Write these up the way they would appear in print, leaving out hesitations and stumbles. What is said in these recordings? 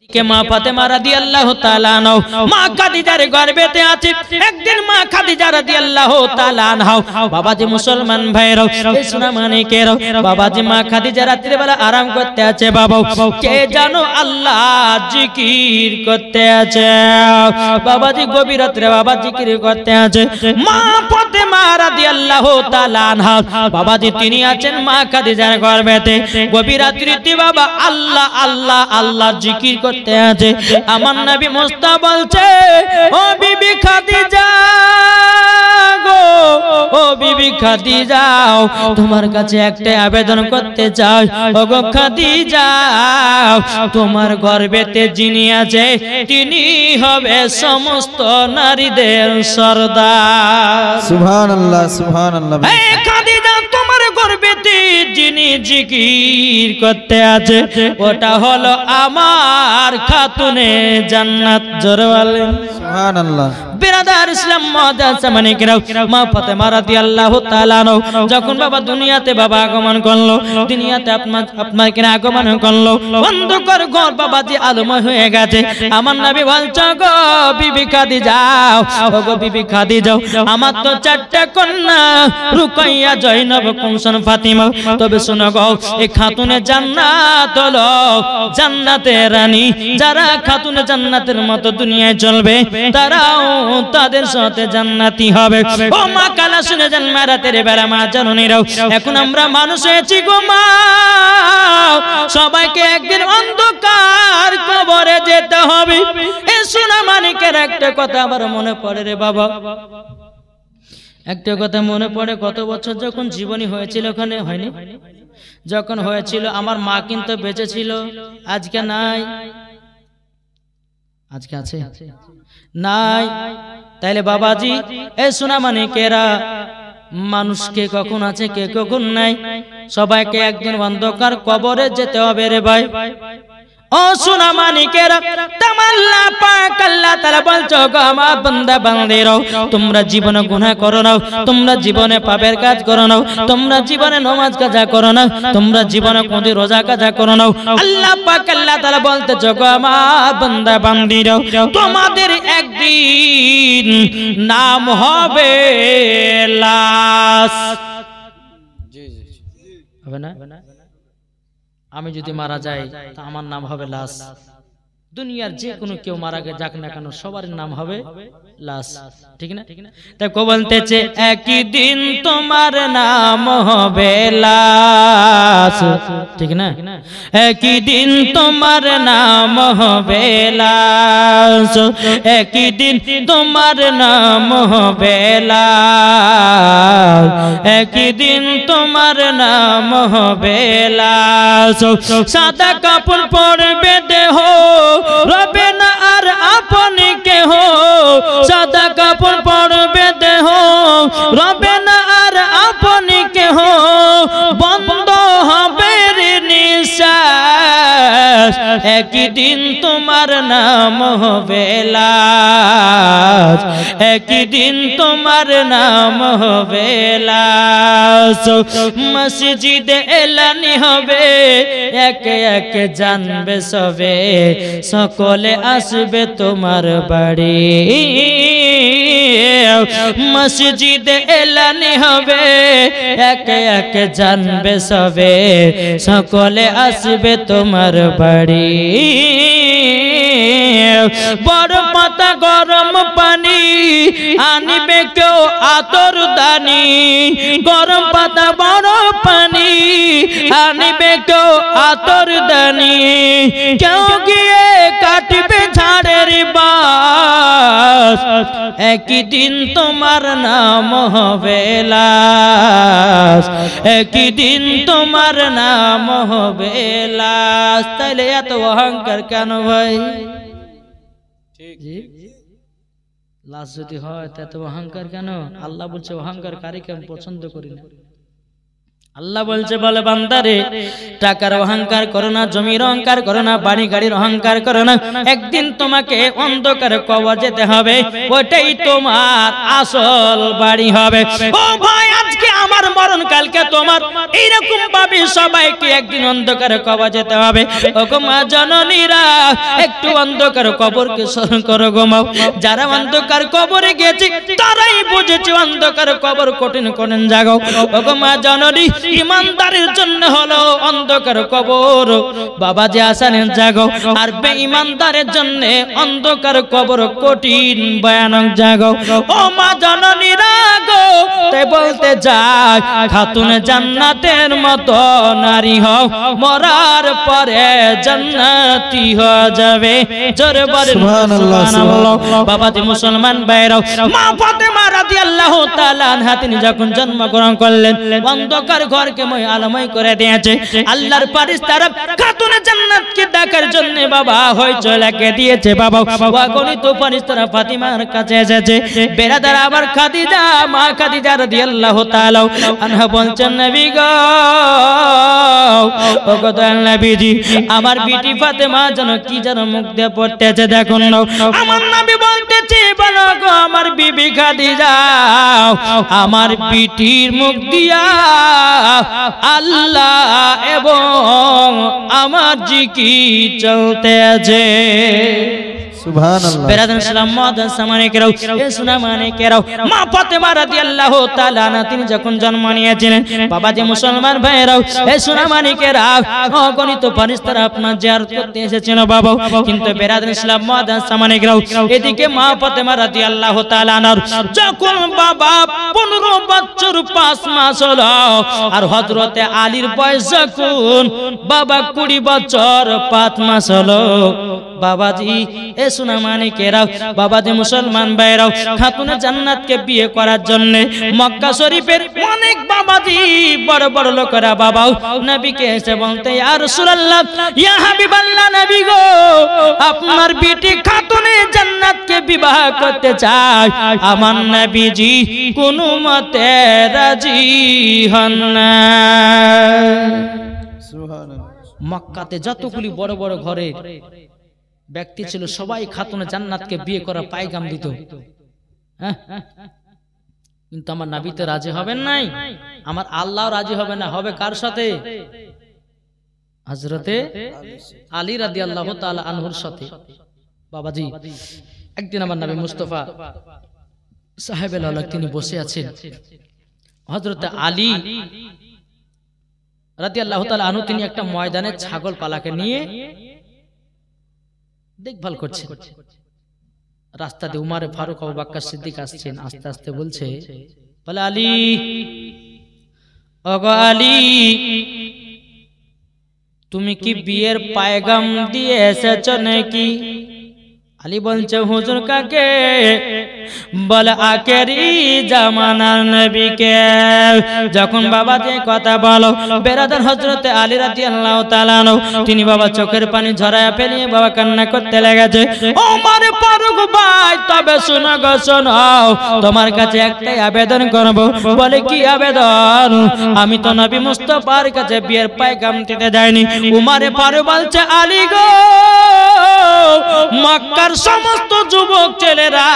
কে মা ফাতেমা রাদিয়াল্লাহু তাআলা আনহা মা খাদিজার গর্ভেতে আছে। একদিন মা খাদিজা রাদিয়াল্লাহু তাআলা আনহা বাবাজি মুসলমান ভাইরাও এই সোনামানিকেরাও বাবাজি মা খাদিজা রাত্রি বেলা আরাম করতে আছে। বাবা কে জানো আল্লাহ জিকির করতে আছে। বাবাজি গভীর রাত্রে বাবা জিকির করতে আছে। মা ফাতেমা রাদিয়াল্লাহু তাআলা আনহা বাবাজি তিনি আছেন মা খাদিজার গর্ভেতে। গভীর রাত্রিতে বাবা আল্লাহ আল্লাহ আল্লাহ জিকির করতে আছে। আমার নবী মুস্তাফা বলছে ও বিবি খাদিজা গো, ও বিবি খাদিজা তোমার কাছে একটা আবেদন করতে চাই। ও গো খাদিজা তোমার গর্ভেতে যিনি আছে তিনি হবে সমস্ত নারীদের সরদার। সুবহানাল্লাহ সুবহানাল্লাহ। এই খাদিজা তোমার গর্ভেতে যিনি জিকির করতে আছে ওটা হলো আমার খাতুনে জান্নাত। জোরে বলেন সুবহানাল্লাহ। বিরাদার ইসলাম মাদাসামানিকরাও মা ফাতেমা রাদিয়াল্লাহু তাআলা আনহা যখন বাবা দুনিয়াতে বাবা আগমন করলো, দুনিয়াতে আপনার কিনা আগমন করলো, অন্ধকার ঘর বাবাজি আলোময় হয়ে গেছে। আমার নবী বলছে গো বিবি খাদিজা, ও গো বিবি খাদিজা আমার তো চারটা কন্যা রুকাইয়া জয়নব কুমসন ফাতিমা। তবে শোনো গো এই খাতুনে জান্নাত হলো জান্নাতের রানী। যারা খাতুনে জান্নাতের মতো দুনিয়ায় চলবে তারাও তাদের সাথে জান্নাতি হবে। ও মা কালা শুনে যান মারাতের বেলা মা জননীরাও এখন আমরা মানুষ হয়েছি গো মা, সবাইকে একদিন অন্ধকার কবরে যেতে হবে। এ সোনা মানিকের একটা কথা আবার মনে পড়ে রে বাবা, একটা কথা মনে পড়ে। কত বছর যখন জীবনী হয়েছিল ওখানে হয়নি, যখন হয়েছিল আমার মা কিন্তু বেঁচে ছিল, আজকে নাই। আজকে আছে নাই? তাইলে বাবাজি এই সোনামানিকেরা মানুষকে কখন আছে কে কখন নাই, সবাইকে একদিন অন্ধকার কবরে যেতে হবে রে ভাই। ও সোনামানিকেরা তামাল্লা পাক আল্লাহ তাআলা বলছো গো আমার বান্দা বান্দিরাও তোমরা জীবনে গুনাহ করো না, তোমরা জীবনে পাপের কাজ করো না, তোমরা জীবনে নামাজ কাজা করো না, তোমরা জীবনে কোন রোজা কাজা করো না। আল্লাহ পাক আল্লাহ তাআলা বলতেছো গো আমার বান্দা বান্দিরাও তোমাদের একদিন নাম হবে লাশ। হবে না? আমি যদি মারা যাই তা আমার নাম হবে লাশ। দুনিয়ার যে কোনো কেউ মারা যাক না কেন সবার নাম হবে লাশ, ঠিক না? তাই কো বলতেছে একই দিন তোমার নাম হবে লাশ, ঠিক না? একই দিন তোমার নাম হবে লাশ, একই দিন তোমার নাম হবে লাশ, একই দিন তোমার নাম হবে লাশ। সাদা কাপড় পরবে দেহ রবে না আর আপনি কেহ, সাদা কাপড় পরবে দেহ রবে না আর আপনি কেহ, বন্ধ হবে নিঃশ্বাস একই দিন তোমার নাম হবে লাশ, একই দিন তোমার নাম হবে লাশ। মসজিদে এলানি হবে একে একে জানবে সবে, সকলে আসবে তোমার বাড়ি। মসজিদে এলানি হবে একে একে জানবে সবে, সকলে আসবে তোমার বাড়ি। বড় পাতা গরম পানি আনিবে কেউ আতর দানি, গরম পাতা বড় পানি আনিবে কেউ আতর দানি, কেউ গিয়ে কাটবে ঝাড়ের বাস একই দিন তোমার নাম হবে লাশ, একই দিন তোমার নাম হবে লাশ। তাইলে এত অহংকার কেন ভাই? লাশ যদি হয় তা এত অহংকার কেন? আল্লাহ বলছে অহংকার কারীকে আমি পছন্দ করি না। আল্লাহ বলছে বলে বান্দারে টাকার অহংকার করো না, জমির অহংকার করো না, বাড়ি গাড়ির অহংকার করো না। একদিন তোমাকে অন্ধকারে কবর যেতে হবে, ওটাই তোমার আসল বাড়ি হবে। ও ভাই, আজকে আমার মরণ কালকে তোমার, এইরকম ভাবে সবাইকে একদিন অন্ধকারে কবর যেতে হবে। ও গো মা জননীরা, একটু অন্ধকার কবরকে স্মরণ করো গো মা। যারা অন্ধকার কবরে গেছে তারাই বুঝেছে অন্ধকার কবর কঠিন কঠিন জায়গা। ও গো মা জননী, ইমানদারের জন্য হলো অন্ধকার কবর বাবাজি আসানের জায়গা, আর বেঈমানদারের জন্য অন্ধকার কবর কঠিন ভয়ানক জায়গা। ও মা জননীরা গো, তাই বলতে যাই খাতুন জান্নাতের মতো নারী হও, মরার পরে জান্নাতি হয়ে যাবে। জোরে বলেন সুবহানাল্লাহ। বাবাজি মুসলমান ভাইরাও, মা ফাতেমা রাদিয়াল্লাহু তাআলা আনহা তিনি যখন জন্মগ্রহণ করলেন, অন্ধকার ঘরকে মই আলোময় করে দিয়েছে। আল্লাহর ফেরেশতারা খাতুন জান্নাতকে ডাকার জন্য বাবা হইচই লাগিয়ে দিয়েছে। বাবা অগণিত ফেরেশতারা ফাতিমার কাছে এসেছে। বেরাদার আবার খাদিজা, মা খাদিজা রাদিয়াল্লাহু তাআলা আনহা বলছেন, নবী গো, ও গো দয়াল নবীজি, আমার বিটি ফাতেমা যেন কি যেন মুখ দিয়ে পড়তেছে, দেখুন না। আমার নবী বলতেছে, বলো গো আমার বিবি খাদিজা, আমার বিটির মুখ দিয়া আল্লাহ এবং আমার জিকির চলতে আছে। সুবহানাল্লাহ। বেরাদান সালাম মাদান সামানে কেরাও, এ সোনা মানে কেরাও, মা ফাতেমা রাদিয়াল্লাহু তাআলা আনহা তিনি যখন জন্ম নিয়েছিলেন, বাবাজি মুসলমান ভাইরাও, এ সোনা মানে কেরাও, অগণিত ফেরেশতারা আপনার জিয়ারত করতে এসেছেন বাবা। কিন্তু বেরাদান সালাম মাদান সামানে কেরাও, এদিকে মা ফাতেমা রাদিয়াল্লাহু তাআলা আনহার যখন বাবা 15 বছর 5 মাস হলো, আর হযরতে আলীর বয়স যখন বাবা 20 বছর 5 মাস হলো, বাবাজি এ সোনা মানিকেরাও, বাবাজি মুসলমান ভাইরাও, খাতুনে জান্নাতকে বিয়ে করার জন্য মক্কা শরীফের অনেক বাবাজি বড় বড় লোকেরা বাবাও নবীকে এসে বলতে, ইয়া রাসূলুল্লাহ, ইয়া হাবিবাল্লাহ, নবী গো, আপনার বিটি খাতুনে জান্নাতকে বিবাহ করতে চায়। আমার নবীজি কোনো মতে রাজি হন না। সুবহানাল্লাহ। মক্কাতে যতগুলি বড় বড় ঘরের ব্যক্তি ছিল সবাই খাতুনে জান্নাতকে বিয়ে করা পায়গাম দিত, কিন্তু আমার নবী তো রাজি হবেন নাই, আমার আল্লাহ রাজি হবে না। হবে কার সাথে? হযরতে আলী রাদিয়াল্লাহু তাআলা আনহুর সাথে। বাবাজি একদিন আমার নবী মুস্তাফা সাহেবেল আলাক তিনি বসে আছেন, হযরতে আলী রাদিয়াল্লাহু তাআলা আনহু তিনি একটা ময়দানে ছাগল পালাকে নিয়ে দেখভাল করছেন। রাস্তা দিয়ে উমারে ফারুক আবু বকর সিদ্দিক আসছেন, আস্তে আস্তে বলছে, বলে আলী, ওগো আলী, তুমি কি বিয়ের পায়গাম দিয়ে এসেছো নাকি? আলী বলছে, হুজুর কাকে? বলে আখেরি জামানার নবীকে। যখন বাবা যে কথা বলো, বেরাদার হযরতে আলী রাদিয়াল্লাহু তাআলা আনহু তিনি বাবা চোখের পানি ঝরায়া ফেলিয়ে বাবা কান্না করতে লেগেছে। ওমর ফারুক ভাই, তবে শোনো গো শোনো, তোমার কাছে একটাই আবেদন করব। বলে কি আবেদন? আমি তো নবী মুস্তাফার কাছে বিয়ের পায়গাম দিতে যাইনি। ওমর ফারুক বলছে, আলী গো, মক্কার সমস্ত যুবক ছেলেরা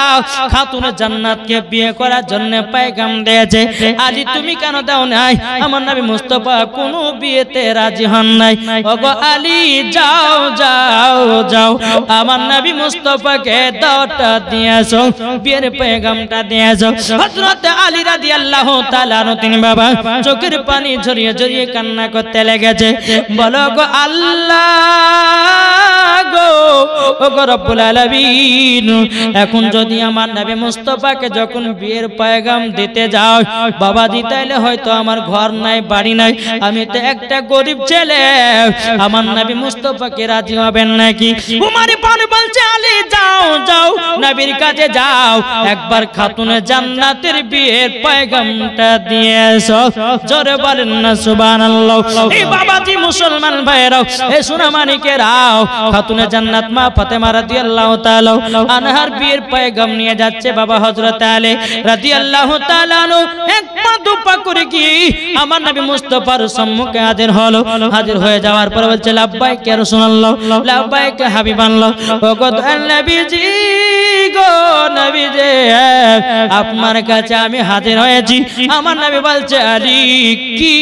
খাতুনে জান্নাতকে বিয়ে করার জন্য পায়গাম দিয়েছে, আলী তুমি কেন দাও নাই? আমার নবী মুস্তাফা কোনো বিয়েতে রাজি হন নাই। ওগো আলী, যাও যাও যাও, আমার নবী মুস্তাফাকে দাওয়াতটা দিয়ে আসো, বিয়ের পায়গামটা দিয়ে আসো। হযরত আলী রাদিয়াল্লাহু তাআলা আনহু তিনি বাবা চোখের পানি ঝরিয়ে ঝরিয়ে কান্না করতে লেগেছে। বলো গো আল্লাহ গো, ওগো রব্বুল আলামিন, এখন যদি আমার নবী মুস্তাফাকে যখন বিয়ের পায়গাম দিতে যাও বাবাজি, তাইলে হয়তো আমার ঘর নাই, বাড়ি নাই, আমি তো একটা গরিব ছেলে, আমার নবী মুস্তাফাকে রাজি হবেন নাকি? উমর ফারুক বলছে, আলী যাও যাও, নবীর কাছে যাও, একবার খাতুনে জান্নাতের বিয়ের পায়গামটা দিয়ে এসো। জোরে বলেন না সুবহানাল্লাহ। এই বাবাজি মুসলমান ভাইরাও, এই সোনা মানিকেরাও, খাতুনে জান্নাত মা ফাতেমা রাদিয়াল্লাহু তাআলা আনহার বিয়ের পায়গাম নিয়ে যাচ্ছে বাবা হযরত আলী রাদিয়াল্লাহু তাআলা আনহু। পা দুপা করে কি আমার নবী মুস্তাফার সম্মুখে হাজির হলো। হাজির হয়ে যাওয়ার পর বলছে লাব্বাইক ইয়া রাসূলুল্লাহ, লাব্বাইক হাবিবাল্লাহ। ওগো নবীজি গো নবীজি, আপনার কাছে আমি হাজির হয়েছি। আমার নবী বলছে আলী কি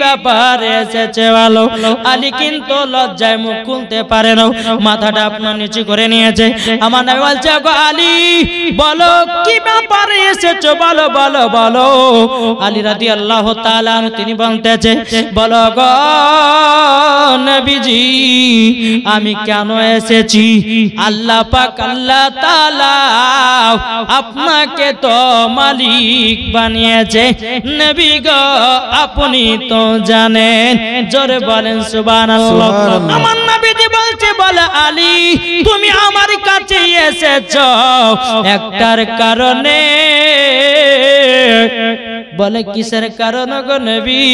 ব্যাপার এসেছে বলো। আলী কিন্তু লজ্জায় মুখ খুলতে পারে না, মাথাটা আপনার নিচু করে নিয়েছে। আমার নবী বলছে গো আলী বলো কি ব্যাপার এসেছো, বলো বলো বলো। আলী রাদিয়াল্লাহু তাআলা তিনি বলতেছে বলো গো নবীজি আমি কেন এসেছি। আল্লাহ পাক আল্লাহ তাআলা আপনাকে তো মালিক বানিয়েছে, নবী গো আপনি তো জানেন। জোরে বলেন সুবহানাল্লাহ। আমার নবীজি বলছে বলে আলী তুমি আমার কাছে এসেছো একটার কারণে। বলে কিসের কারণ গো নবী।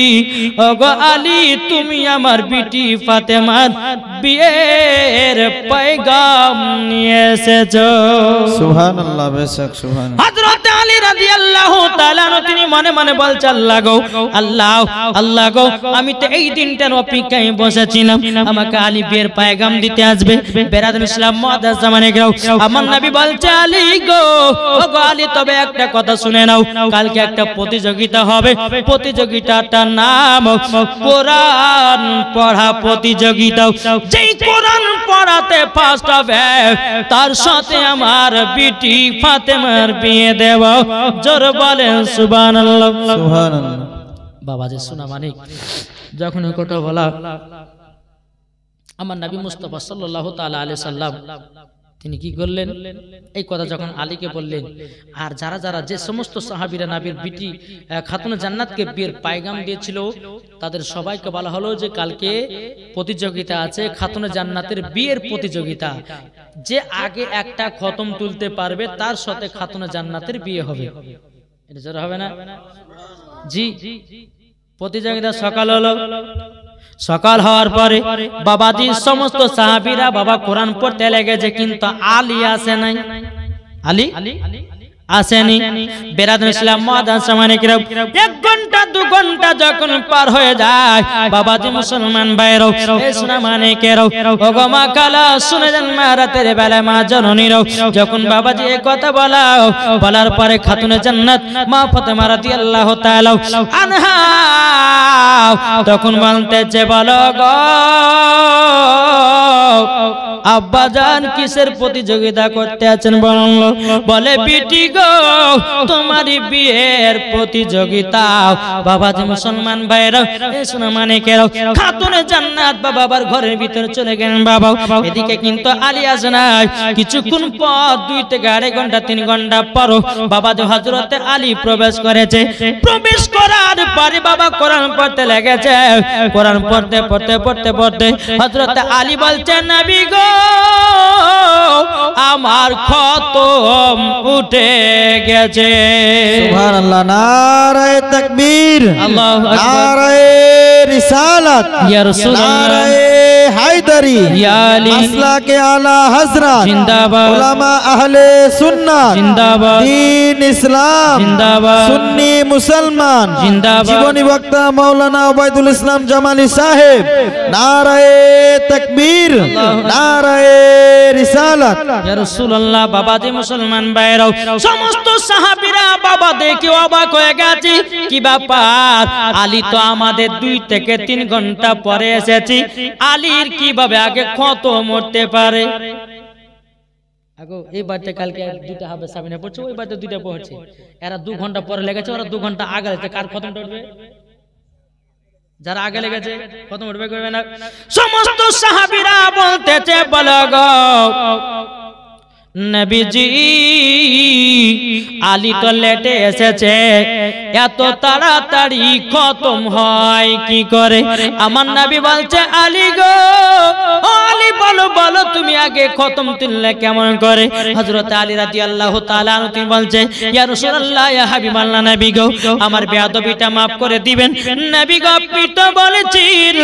ও গো আলী তুমি আমার বিটি ফাতেমার বিয়ের পয়গাম নিয়ে এসেছো। সুবহানাল্লাহ, বেশক সুবহানাল্লাহ। হযরত আলী রাদিয়াল্লাহু তাআলা তিনি মনে মনে বলছে আল্লাহ গো আল্লাহ আল্লাহ গো আমি তো এই দিনটার অপেক্ষায় বসেছিলাম, আমাকে আলী বিয়ের পয়গাম দিতে আসবে। বেরাদুল ইসলাম মুআদ্দাস জামানে গেও আমার নবী বলছে আলী গো ও গো আলী তবে একটা কথা শুনে নাও, কালকে একটা প্রতিযোগিতা হবে। প্রতিযোগিতাটার নাম কোরআন পড়া প্রতিযোগিতা। যেই কোরআন পড়াতে ফার্স্ট হবে তার সাথে আমার বিটি ফাতেমার বিয়ে দেব। জোর বলেন সুবহানাল্লাহ সুবহানাল্লাহ। বাবা যে শোনা মানে যখন কথা বলা আমার নবী মুস্তাফা সাল্লাল্লাহু তাআলা আলাইহি সাল্লাম তিনি কি করলেন, এই কথা যখন আলীকে বললেন আর যারা যারা যে সমস্ত সাহাবীরা নবীর বিটি খাতুনে জান্নাতকে বিয়ের পয়গাম দিয়েছিল তাদের সবাইকে বলা হলো যে কালকে প্রতিযোগিতা আছে, খাতুনে জান্নাতের বিয়ের প্রতিযোগিতা। যে আগে একটা খতম তুলতে পারবে তার সাথে খাতুনে জান্নাতের বিয়ে হবে। এটা জোর হবে না? জি। প্রতিযোগিতা সকাল হলো। সকাল হওয়ার পরে বাবাজি সমস্ত সাহাবীরা বাবা কোরআন পড়তে লেগেছে, কিন্তু আলী আসে নাই। আলী আসেনি। বেরাদুল ইসলাম মুআদ্দাস জামানে কিরাম 1 ঘন্টা 2 ঘন্টা যখন পার হয়ে যায় বাবাজি মুসলমান ভাইরাও এই শোনা মানে কেরাও ওগো মা কালা শুনে যান মা রাতের বেলা মা জননীরাও যখন বাবাজি এই কথা বলার পরে খাতুনে জান্নাত মা ফাতেমা রাদিয়াল্লাহু তাআলা আনহা তখন বলতেছে বলো গো আব্বা জান কিসের প্রতিযোগিতা করতে আছেন বলুন। বলে বিটি গো তোমারই বিয়ের প্রতিযোগিতা। বাবাজি মুসলমান ভাইরা এই শোনা মানে কেরাও খাতুনে জান্নাত বাবার ঘরের ভিতরে চলে গেলেন। বাবা এদিকে কিন্তু আলী আসে নাই। কিছুক্ষণ পর 2 থেকে 2.5 ঘন্টা 3 ঘন্টা পর বাবাজি হযরতে আলী প্রবেশ করেছে। প্রবেশ করার পরে বাবা কোরআন পড়তে লেগেছে। কোরআন পড়তে পড়তে পড়তে পড়তে হযরতে আলী বলছেন নবী গো আমার খতম উঠে গেছে। সুবহানাল্লাহ। নারায়ে তাকবীর, আল্লাহু আকবার, নারায়ে রিসালাত, ইয়া রাসূলুল্লাহ, নারায়ে হায়দারি, ইয়া আলী, মাসলাকে আলা হযরত, জিন্দাবাদ, উলামা আহলে সুন্নাহ, জিন্দাবাদ, দ্বীন ইসলাম, জিন্দাবাদ, সুন্নি মুসলমান, জিন্দাবাদ, জীবনী বক্তা মাওলানা ওবায়দুল ইসলাম জামালি সাহেব। নারায়ে তাকবীর, নারায়ে রিসালাত। ইয়া রাসূলুল্লাহ। বাবাজি মুসলমান ভাইরাও সমস্ত সাহাবীরা বাবা দেখে অবাক হয়ে গেছে। কি ব্যাপার, আলী তো আমাদের 2 থেকে 3 ঘন্টা পরে এসেছি, আলীর কিভাবে আগে খতম হতে পারে? আগো এই বাড়িতে কালকে 2টা হবে সাবিনা পড়ছে, ওই বাড়িতে 2টা পড়ছে। এরা 2 ঘন্টা পরে লেগেছে, ওরা 2 ঘন্টা আগে লেগেছে। কার খতম উঠবে? যারা আগে লেগেছে খতম উঠবে করবে না। সমস্ত সাহাবীরা বলতেছে বলো গো নবীজি আলী তো লেটে এসেছে, এত তাড়াতাড়ি খতম হয় কি করে? আমার নবী বলছে আলী গো ও আলী বলো বলো তুমি আগে খতম তুললে কেমন করে? হযরত আলী রাদিয়াল্লাহু তাআলা আনহু তিনি বলছে ইয়া রাসূলুল্লাহ ইয়া হাবিবাল্লাহ নবী গো আমার বেয়াদবিটা maaf করে দিবেন। নবী গো আপনি তো বলেছেন,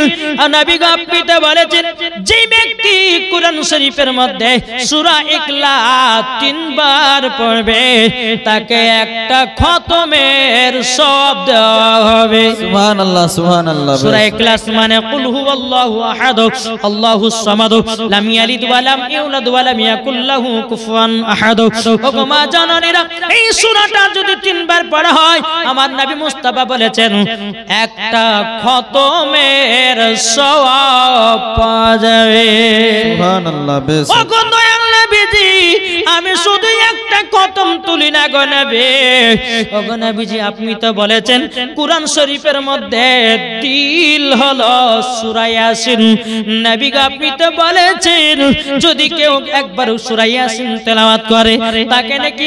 নবী গো আপনি তো বলেছেন যে ব্যক্তি কুরআন শরীফের মধ্যে সূরা ইখলাস তিনবার পড়বে তাকে একটা খতমের সব দেওয়া হবে। সুবহানাল্লাহ সুবহানাল্লাহ। সূরা ইখলাস মানে কুল হুয়াল্লাহু আহাদ আল্লাহুস সামাদ লাম ইয়ালিদ ওয়া লাম ইউলাদ ওয়া লাম ইয়াকুল লাহু কুফুয়ান আহাদ। ওগো মা জননীরা, এই সূরাটা যদি তিনবার পড়া হয় আমার নবী মুস্তাফা বলেছেন একটা খতমের সওয়াব পাওয়া যাবে। সুবহানাল্লাহ। বেশ ওগো দয়াল নবীজি, আমি শুধু একটা খতম তুলি না গো নবী। ওগো নবীজি, আপনি তো বলেছেন কুরআন শরীফের মধ্যে দিল হলো সূরা ইয়াসিন। নবী গো, আপনি তো বলেছেন যদি কেউ একবার সূরা ইয়াসিন তেলাওয়াত করে তাকে নাকি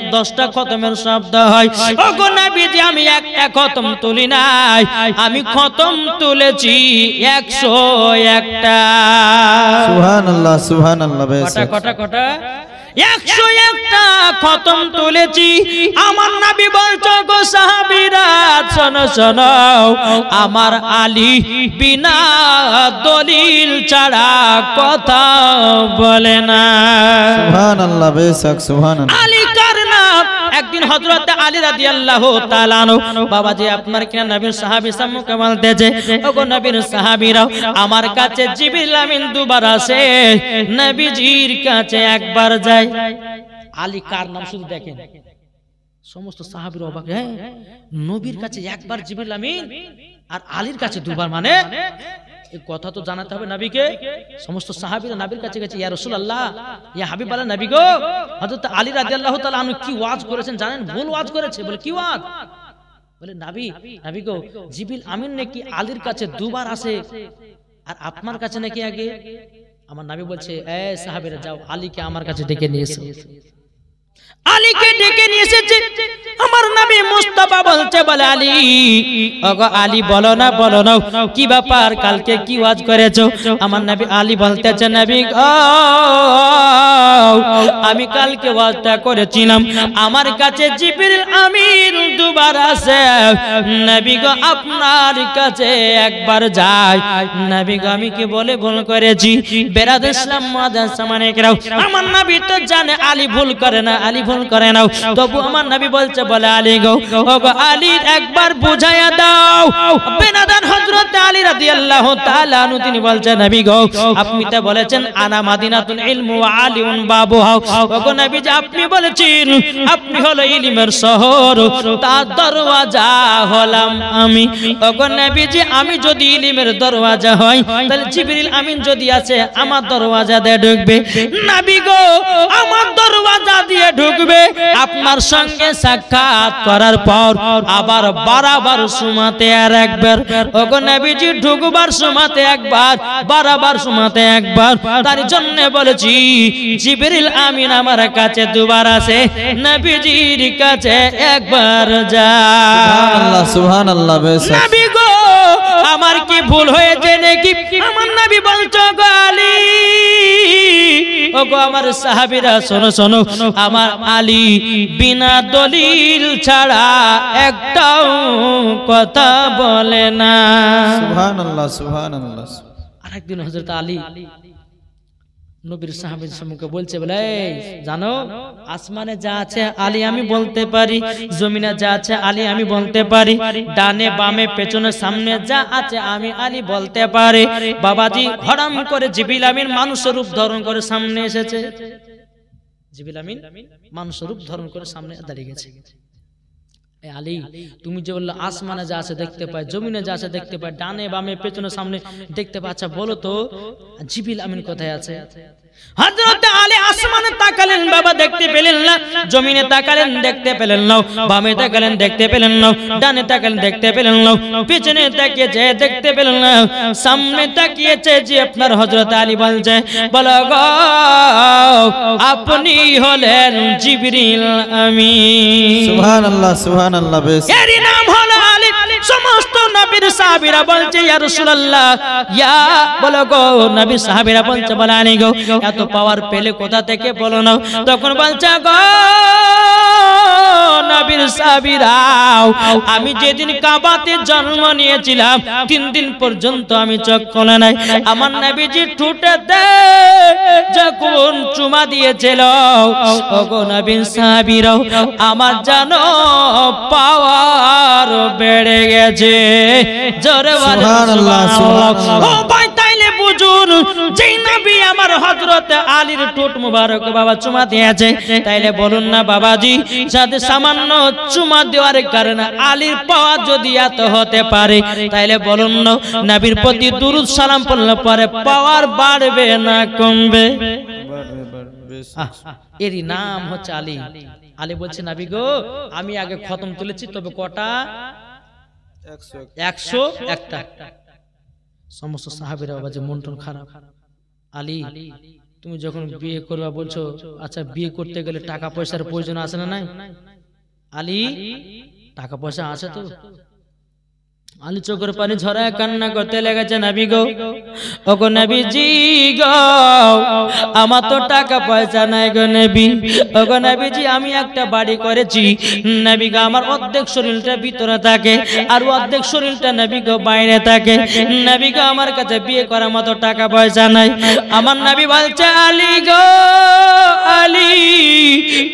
10টা খতমের শব্দ হয়। ওগো নবীজি, আমি একটা খতম তুলি নাই, আমি খতম তুলেছি 101টা। সুবহানাল্লাহ সুবহানাল্লাহ। বেশ কটা 101টা খতম তুলেছি। আমার নবী বলছো গো সাহাবীরা, শোনো শোনো, আমার আলী বিনা দলিল ছাড়া কথা বলে না। সুবহানাল্লাহ। বেশ সুবহানাল্লাহ। আলী কার নাম? একদিন হযরত আলী রাদিয়াল্লাহু তাআলা আনহু, বাবাজি আপনার কিনা নবীর সাহাবী সম্মুখে বলতেছে, ওগো নবীর সাহাবীরা, আমার কাছে জিবরিল আমিন দুবার আসে, নবীজির কাছে একবার যায়। আলী কার নাম শুধু দেখেন, সমস্ত সাহাবীরা অবাক, হ্যাঁ নবীর কাছে একবার জিবরিল আমিন আর আলীর কাছে দুবার, মানে এই কথা তো জানাতে হবে নবীকে। সমস্ত সাহাবীরা নবীর কাছে গেছে, ইয়া রাসূলুল্লাহ, ইয়া হাবিবাল্লাহ, নবী গো, হযরত আলী রাদিয়াল্লাহু তাআলা আনহু কি ওয়াজ করেছেন জানেন? ভুল ওয়াজ করেছে। বলে কি ওয়াজ? বলে নবী গো, জিবরিল আমিন নাকি আলীর কাছে দুবার আসে আর আপনার কাছে নাকি আগে। আমার নবী বলছে, এ সাহাবীরা যাও, আলীকে আমার কাছে ডেকে নিয়ে এসো। আলীকে ডেকে নিয়ে এসেছে। আমার নবী মুস্তাফা বলছে, বলে আলী, ওগো আলী বলো না কি ব্যাপার, কালকে কি ওয়াজ করেছো? আমার নবী আলী বলতেছে, নবী গো, আমি কালকে ওয়াজটা করেছিলাম, আমার কাছে জিবরিল আমিন দুবার আসে, নবী গো আপনার কাছে একবার যায়। নবী গো, আমি কি বলে ভুল করেছি? বেরাদ ইসলাম মাদান সামানে কেরাও, আমার নবী তো জানে আলী ভুল করে না, আলী ভুল করে না, তবু আমার নবী বলছে, বলে আলী গো, ওগো আলী একবার বুঝাইয়া দাও। বেনাদান হযরত আলী রাদিয়াল্লাহু তাআলা আনহু তিনি বলছেন, নবী গো, আপনি তো বলেছেন আনা মাদিনাতুল ইলম ওয়া আলিউন বাবুহা। ওগো নবী, যে আপনি বলেছেন আপনি হলো ইলমের শহর, তার দরওয়াজা হলাম আমি। ওগো নবী, যে আমি যদি ইলমের দরওয়াজা হই তাহলে জিবরিল আমিন যদি আছে আমার দরওয়াজা দিয়ে ঢুকবে। নবী গো, আমার দরওয়াজা দিয়ে ঢুকবে, আপনার সঙ্গে সাক্ষাৎ করার পর আবার বারবার সুমাতে আর একবার। ওগো নবীজি, ঢুকবার সুমাতে একবার, বারবার সুমাতে একবার। তার জন্য বলেছি জিবরিল আমিন আমার কাছে দুবার আসে, নবীজির কাছে একবার যায়। সুবহানাল্লাহ সুবহানাল্লাহ। বেশ নবী গো, আমার কি ভুল হয়েছে নাকি? আমার নবী বলছো গো আলী, ওগো আমার সাহাবীরা শোনো শোনো, আমার আলী বিনা দলিল ছাড়া একটাও কথা বলে না। সুবহানাল্লাহ সুবহানাল্লাহ। আরেকদিন হযরত আলী নবীর সাহাবীর সম্মুখে বলছে, বলে জানো আসমানে যা আছে আলী আমি বলতে পারি, জমিনে যা আছে আলী আমি বলতে পারি, ডানে বামে পেছনে সামনে যা আছে আমি আলী বলতে পারি। বাবাজি, হরাম করে জিবরিল আমিন মানুষের রূপ ধারণ করে সামনে এসেছে। জিবরিল আমিন মানুষের রূপ ধারণ করে সামনে দাঁড়িয়ে গেছে। আলী, তুমি যে বললে আসমানে যা আছে দেখতে পাই, জমিনে যা আছে দেখতে পাই, ডানে বামে পেছনে সামনে দেখতে পাই, আচ্ছা বলো তো জিবরিল আমিন কোথায় আছে? হযরত আলী আসমানে তাকালেন, বাবা দেখতে পেলেন না, জমিনে তাকালেন দেখতে পেলেন না, বামে তাকালেন দেখতে পেলেন না, ডানে তাকালেন দেখতে পেলেন না, পেছনে তাকিয়েছে দেখতে পেলেন না, সামনে তাকিয়েছে যে আপনার হযরত আলী বলছে, বলো গো আপনি হলেন জিবরিল আমিন। সুবহানাল্লাহ সুবহানাল্লাহ। বেশ এর নাম হলো আলী। সমস্ত নবীর সাহাবীরা বলছে, ইয়া রাসূলুল্লাহ, ইয়া বলো গো নবীর সাহাবীরা বলছে, বলে আলী গো এত পাওয়ার পেলে কোথা থেকে বলো না? তখন বলছে, গো নবীর সাহাবীরা, আমি যেদিন কাবাতে জন্ম নিয়েছিলাম 3 দিন পর্যন্ত আমি চোখ খুলে নাই। আমার নবীজি ঠোঁটেতে যখন চুমা দিয়েছিল ওগো নবীন সাহাবীরাও আমার জানো পাওয়ার বেড়ে গেছে জোরে বলেন সুবহানাল্লাহ, সুবহানাল্লাহ। ও ভাই তাইলে বুঝুন যেই নবী আমার হযরত আলীর ঠোঁট মুবারক বাবা চুমা দিয়েছে তাইলে বলুন না বাবাজি সাথে সামান্য চুমা দেওয়ার কারণে আলীর পাওয়া যদি এত হতে পারে তাইলে বলুন না নবীর প্রতি দুরূদ সালাম পড়লে পরে পাওয়ার বাড়বে না কমবে এরই নাম হচ্ছে আলী আলী বলছে নবী গো আমি আগে খতম তুলেছি তবে কটা 101টা সমস্ত সাহাবীরা বাবা মন টন খারাপ আলী তুমি যখন বিয়ে করবা বলছো আচ্ছা বিয়ে করতে গেলে টাকা পয়সার প্রয়োজন আছে না নাই আলী টাকা পয়সা আছে তো আলী চোখের পানি ঝরায় কান্না করতে লেগেছে নবী গো ওগো নবীজি গো আমার তো টাকা পয়সা নাই গো নবী ওগো নবীজি আমি একটা বাড়ি করেছি নবী গো আমার অর্ধেক শরীরটা ভিতরে থাকে আর অর্ধেক শরীরটা নবী গো বাইরে থাকে নবী গো আমার কাছে বিয়ে করার মতো টাকা পয়সা নাই আমার নবী বলছে আলী গো আলী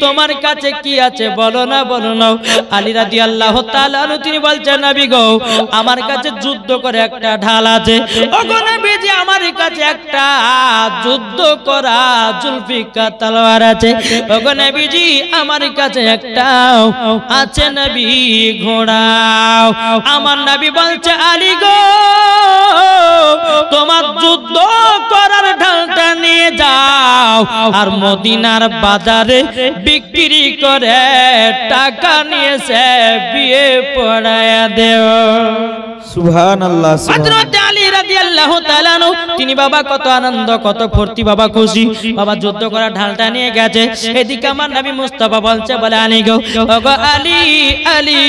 তোমার কাছে কি আছে বলো না আলী রাদিয়াল্লাহু তাআলা তিনি বলছেন নবী গো আমার কাছে যুদ্ধ করে একটা ঢাল আছে ওগো নবীজি আমার কাছে একটা যুদ্ধ করা জুলফিকার তলোয়ার আছে ওগো নবীজি আমার কাছে একটা আছে নবী ঘোড়া আমার নবী বলছে আলী গো তোমার যুদ্ধ করার ঢালটা নিয়ে যাও আর মদিনার বাজারে বিক্রি করে টাকা নিয়ে সে বিয়ে পড়ায়া দেও সুবহানাল্লাহ, হযরত আলী রাদিয়াল্লাহু তাআলা আনহু তিনি বাবা কত আনন্দ কত ফুর্তি বাবা খুশি বাবা যুদ্ধ করা ঢালটা নিয়ে গেছে এদিকে আমার নবী মুস্তাফা বলছে বলে আলী গো ওগো আলী আলী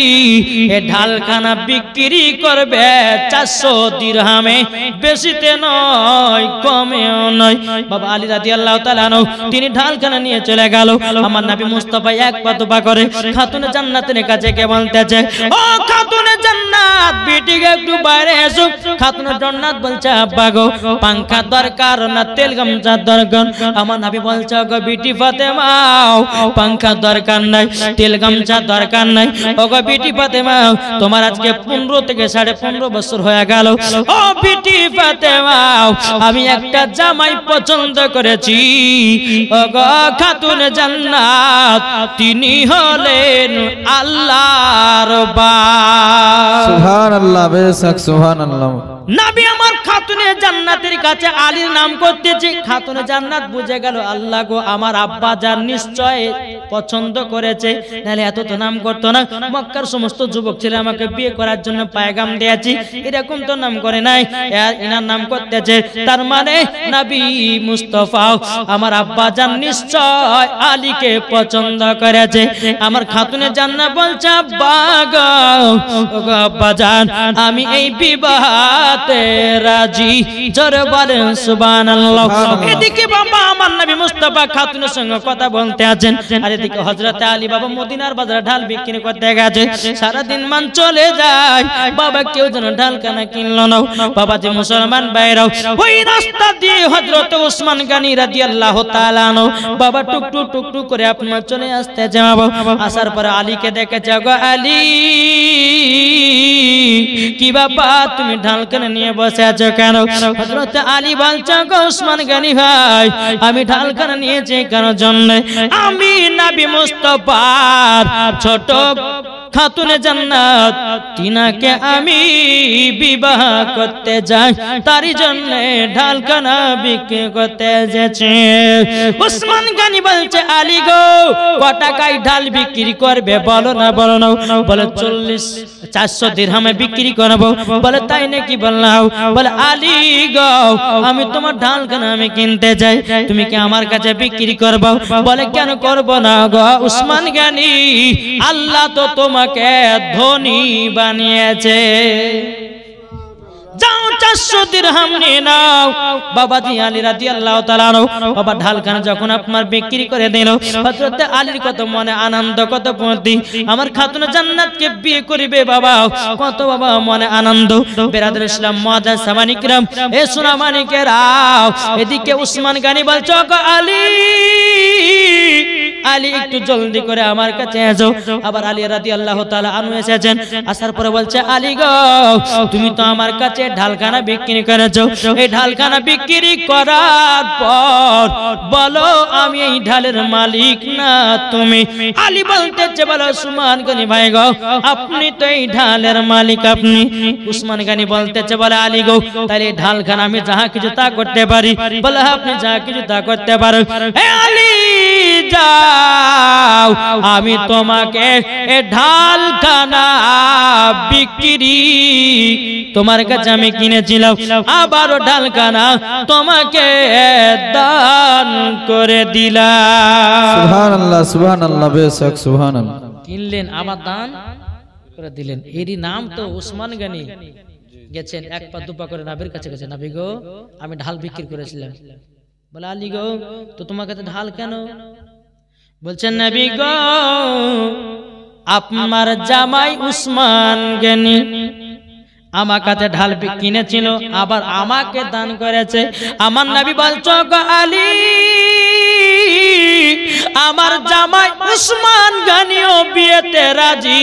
এই ঢালখানা বিক্রি করবে 400 দিরহামে বেশিতে নয় কমেও নয় বাবা আলী রাদিয়াল্লাহু তাআলা আনহু তিনি ঢালখানা নিয়ে চলে গেল আমার নবী মুস্তাফা এক পা দুপা করে খাতুনে জান্নাতের কাছে কে বলতেছে ও খাতুনে জান্নাত বিটি একটু বাইরে এসো খাতুনে জান্নাত বলছে আব্বা গো পাঙ্খা দরকার না তেল গামছা দরকার আমার নবী বলছে গো বিটি ফাতেমা পাঙ্খা দরকার নাই তেল গামছা দরকার নাই ওগো বিটি ফাতেমা তোমার আজকে 15 থেকে 15.5 বছর হয়ে গেল ও বিটি ফাতেমা আমি একটা জামাই পছন্দ করেছি ওগো খাতুনে জান্নাত তিনি হলেন আল্লাহর বান্দা সুবহানাল্লাহ, বেশক সুবহানাল্লাহ। নবী আমার খাতুনে জান্নাতের কাছে আলীর নাম করতেছে খাতুনে জান্নাত বুঝে গেল আল্লাহ গো আমার আব্বা জান নিশ্চয় পছন্দ করেছে নালে এত তো নাম করতো না মক্কার সমস্ত যুবক ছেলে আমাকে বিয়ে করার জন্য পায়গাম দিয়েছি এরকম তো নাম করে নাই এনার নাম করতেছে তার মানে নবী মুস্তাফা আমার আব্বা জান নিশ্চয় আলীকে পছন্দ করেছে আমার খাতুনে জান্নাত বলছে আব্বা গো ওগো আব্বা জান আমি এই বিবাহ রাজি জোরে বলেন সুবহানাল্লাহ এদিকে বাবা আমার নবী মুস্তাফা খাতুনের সঙ্গে কথা বলতে আছেন আর এদিকে হযরত আলী বাবা মদিনার বাজারে ঢাল বিক্রি করতে গেছে সারা দিন মান চলে যায় বাবা কেউ যেন ঢাল কেনা কিনলো না বাবা যে মুসলমান ভাইরাও ওই রাস্তা দিয়ে হযরত ওসমান গনি রাদিয়াল্লাহু তাআলা আনহু বাবা টুক টুক করে আপনার চলে আসতে যাব আসার পরে আলীকে দেখেছে গো আলী কি বাবা তুমি ঢাল কেন নিয়ে বসে আছো কেন হযরত আলী বলছে গো ওসমান গনি ভাই আমি ঢাল কেন নিয়েছি কেন জন্য আমি নবী মুস্তাফার ছোট খাতুনে জান্নাত তিনাকে আমি বিবাহ করতে যাই তারই জন্য ঢালখানা বিক্রি করতে এসেছি ওসমান গনি বলছে আলী গো কত টাকায় ঢাল বিক্রি করবে বলো না বলে 400 দিরহামে বিক্রি করব বলে তাই নাকি বললাম বলে আলী গো আমি তোমার ঢালখানা আমি কিনতে যাই তুমি কি আমার কাছে বিক্রি করবে বলে কেন করব না গো ওসমান গনি আল্লাহ তো তোমাকে ধনী বানিয়েছে যাও 400 দিরহাম নিয়ে নাও বাবাজি আলী রাদিয়াল্লাহু তাআলা বাবা ঢালখানা যখন আপনার বিক্রি করে দিল হযরত আলীর কত মনে আনন্দ কত ফুর্তি আমার খাতুনে জান্নাতকে বিয়ে করিবে বাবা কত বাবা মনে আনন্দ বেরাদর ইসলাম মুআজ্জাজ সামানি কিরাম এ সোনা মানিকেরা এদিকে ওসমান গনি বলছো গো আলী আলী একটু জলদি করে আমার কাছে এসো। আবার আলী রাদিয়াল্লাহু তাআলা আনহু এসেছেন, আসার পরে বলছে আলী গো তুমি তো আমার কাছে ঢালখানা বিক্রি করেছো, এই ঢালখানা বিক্রি করার পর বলো আমি এই ঢালের মালিক না তুমি? আলী বলতেছে বলো উসমান গনি ভাই গো আপনি তো এই ঢালের মালিক আপনি। উসমান গনি বলতেছে বলে আলী গো তাহলে এই ঢালখানা আমি যাহা কিছু তা করতে পারি? বলে আপনি যাহা কিছু তা করতে পারো। হে আলী যাও আমি তোমাকে এই ঢালখানা বিক্রি তোমার কাছে আমি কিনেছিলাম, আবারও ঢালখানা তোমাকে দান করে দিলাম। সুবহানাল্লাহ সুবহানাল্লাহ বেশক সুবহানাল্লাহ। কিনলেন আবার দান করে দিলেন। এরই নাম তো উসমান গনি। গেছেন এক পা দুপা করে নবীর কাছে গেছে, নবী গো আমি ঢাল বিক্রি করেছিলাম। বলে আলী গো তো তোমার কাছে ঢাল কেন? বলছেন নবী গো আপনার জামাই উসমান গনি আমার কাছে ঢাল কিনেছিল, আবার আমাকে দান করেছে। আমার নবী বলছো গো আলী আমার জামাই উসমান গনিও বিয়েতে রাজি।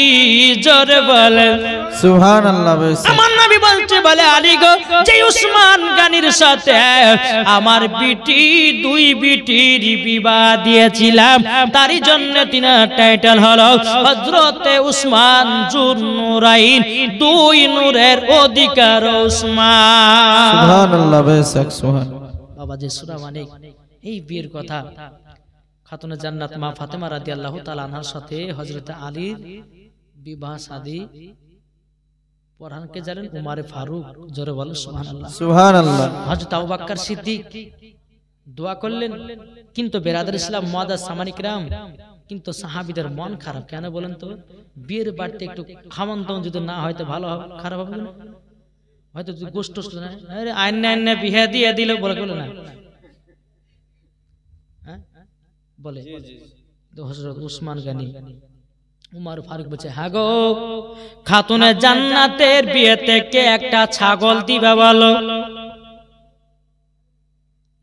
জোরে বলেন সুবহানাল্লাহ বেশক। আমার নবী বলছে বলে আলী গো যে উসমান গনির সাথে আমার বিটি দুই বিটির বিবাহ দিয়েছিলাম, তারই জন্য তিনার টাইটেল হলো হযরতে উসমান জুন নুরাইন, দুই নূরের অধিকার উসমান। সুবহানাল্লাহ বেশক সুবহানাল্লাহ। বাবা যে সূরা মানিক এই বিয়ের কথা খাতুনে জান্নাত মা ফাতেমা রাদিয়াল্লাহু তাআলা আনহার সাথে হযরতে আলীর বিবাহ শাদী পরহানকে জানেন উমারে ফারুক। জোরে বলো সুবহানাল্লাহ সুবহানাল্লাহ। হযরত আবু বকর সিদ্দিক দোয়া করলেন, কিন্তু বেরাদার ইসলাম মুআজ্জাজ সামানি কিরাম কিন্তু সাহাবীদের মন খারাপ কেন বলেন তো? বিয়ের বাড়িতে একটু খামন্তন যদি না হয়তো ভালো হবে, খারাপ হবে না? হয়তো যদি গোষ্ঠ না আরে আইন বিয়ে দিয়ে দিল বলে না বলে হযরত উসমান গনি উমর ফারুক বলছে হ্যাঁ গো খাতুনে জান্নাতের বিয়েতে কে একটা ছাগল দিবা বলো?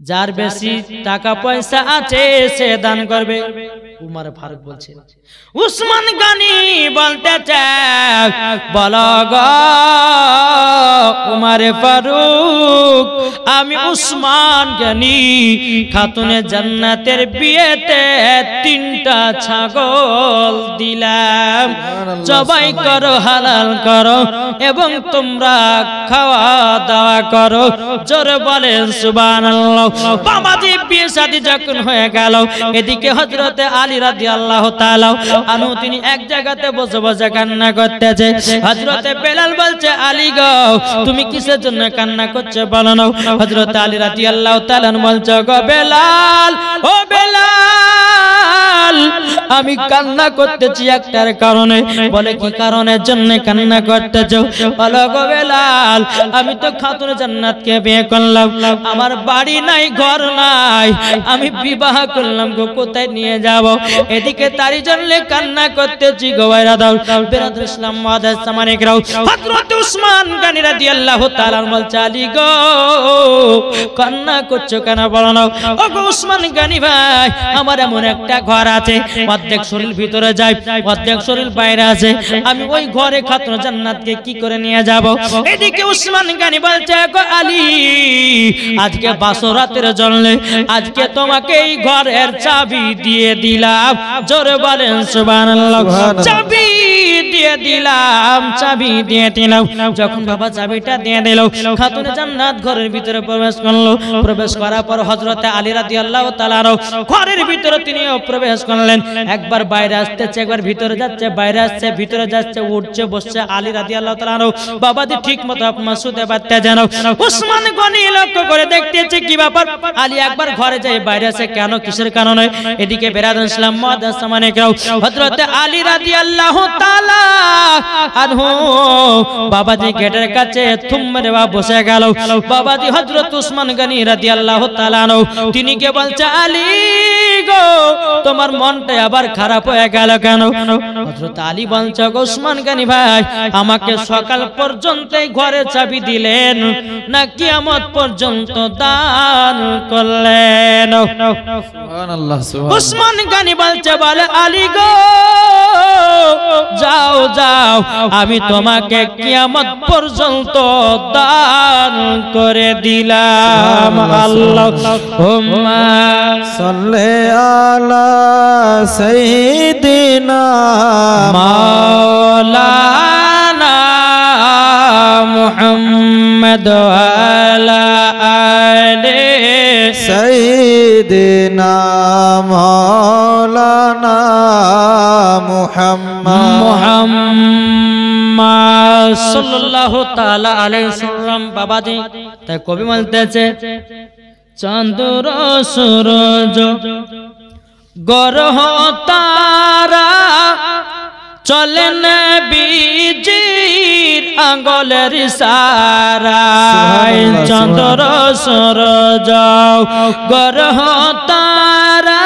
যার বেশি টাকা পয়সা আছে সে দান করবে। উমর ফারুক বলছে, উসমান গনি বলতে চায় বলো গো উমর ফারুক আমি উসমান গনি খাতুনে জান্নাতের বিয়েতে 3টা ছাগল দিলাম, জবাই করো হালাল করো এবং তোমরা খাওয়া দাওয়া করো। জোরে বলেন সুবহানাল্লাহ। বাবাজি বিয়ে শাদী যখন হয়ে গেল, এদিকে হযরতে আলী রাদিয়াল্লাহু তাআলা আনহু তিনি এক জায়গাতে বসে বসে কান্না করতেছে। হযরতে বেলাল বলছে আলী গো তুমি কিসের জন্য কান্না করছো বলো না? হযরতে আলী রাদিয়াল্লাহু তাআলা বলছে গো বেলাল, ও বেলাল আমি কান্না করতেছি একটার কারণে। বলে কি কারণের জন্য কান্না করতেছো? বলো গো বেলাল আমি তো খাতুনে জান্নাতকে বিয়ে করলাম, আমার বাড়ি নাই ঘর নাই, আমি বিবাহ করলাম গো কোথায় নিয়ে যাব? এদিকে তারই জন্য কান্না করতেছি গো ভাইরা দাও। বেরাদুল ইসলাম মুআজ্জাজ সামানি কিরাম হযরত উসমান গনি রাদিয়াল্লাহু তাআলা বলছে আলী গো কান্না করছো কেন বলো না? ও গো উসমান গনি ভাই আমার এমন একটা ঘর আছে, অর্ধেক শরীর ভিতরে যায় অর্ধেক শরীর বাইরে আছে, আমি ওই ঘরে খাতুনে জান্নাতকে কি করে নিয়ে যাব? এদিকে উসমান গনি বলছে গো আলী আজকে বাসরাতের জন্য আজকে তোমাকে এই ঘরের চাবি দিয়ে দিলাম। জোরে বলেন সুবহানাল্লাহ। চাবি দিয়ে দিলাম, চাবি দিয়ে দিলাম। যখন বাবা চাবিটা দিয়ে দিল খাতুনে জান্নাত ঘরের ভিতরে প্রবেশ করলো। প্রবেশ করার পর হযরতে আলী রাদিয়াল্লাহু তাআলা ঘরের ভিতরে তিনিও প্রবেশ করলেন। একবার বাইরে আসতেছে, একবার ভিতরে যাচ্ছে, বাইরে আসছে, ভিতরে যাচ্ছে, উঠছে বসছে। আলী রাদিয়াল্লাহু তাআলা বাবাজি ঠিকমতো আপনার শুতে পারতে যেন উসমান গনি লক্ষ্য করে দেখতেছে কি ব্যাপার। আলী একবার ঘরে যায় বাইরে আসে কেন, কিসের কারণে? এদিকে বেরাদুল ইসলাম মুআজ্জাজ সামানি কিরাম হযরতে আলী রাদিয়াল্লাহু তাআলা আনহু বাবাজি গেটের কাছে থুমরে বসে গেল। বাবাজি হযরত উসমান গনি রাদিয়াল্লাহু তাআলা আনহু তিনি কে বলছে আলী গো তোমার মনটা আবার খারাপ হয়ে গেল কেন? হযরত আলী বলছে ওসমান গনি ভাই আমাকে সকাল পর্যন্ত ঘরে চাবি দিলেন না কিয়ামত পর্যন্ত দান করলেন? সুবহানাল্লাহ ওসমান গনি বলছে বলে আলী গো যাও যাও আমি তোমাকে কিয়ামত পর্যন্ত দান করে দিলাম। আল্লাহুম্মা সাল্লি আলা সাইয়্যিদিনা মাওলানা মুহাম্মদ ওয়া আলা আলি সাইয়্যিদিনা মাওলানা মুহাম্মদ সাল্লাল্লাহু তাআলা আলাইহি সাল্লাম। বাবাজি তাই কবি বলতেছে চন্দ্র সূরজ গ্রহ তারা চলে নবীজির আঙ্গুলের ইশারায়। চন্দ্র সূরজ গ্রহ তারা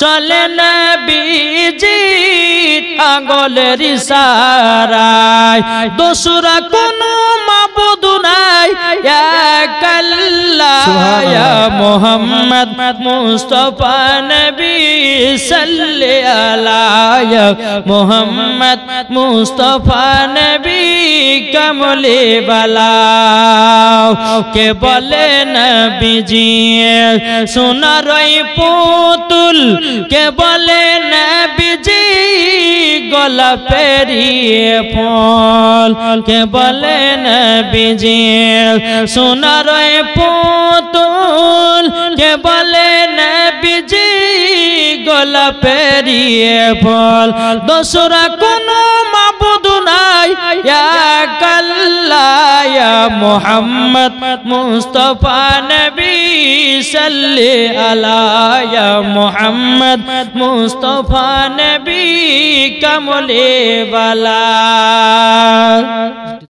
চলে নবীজির আঙ্গুলের ইশারায়। দোসরা কোনো মাবুদ নাই এক আল্লাহ ইয়া মুহাম্মদ মুস্তাফা নবী সাল্লি আলা ইয়া মুহাম্মদ মুস্তাফা নবী কমলে বালা। কে বলে নবীজি সোনার পুতুল, কে বলে নবীজি গোলাপের ফল, কে বলে নবীজি সোনার পুতুল, কে বলে নবীজি গোলাপের ফল। দোসরা কোনো মাবুদ নাই এক আল্লাহ ইয়া মুহাম্মদ মুস্তাফা নবী সাল্লি আলা ইয়া মুহাম্মদ মুস্তাফা নবী কমলে বালা।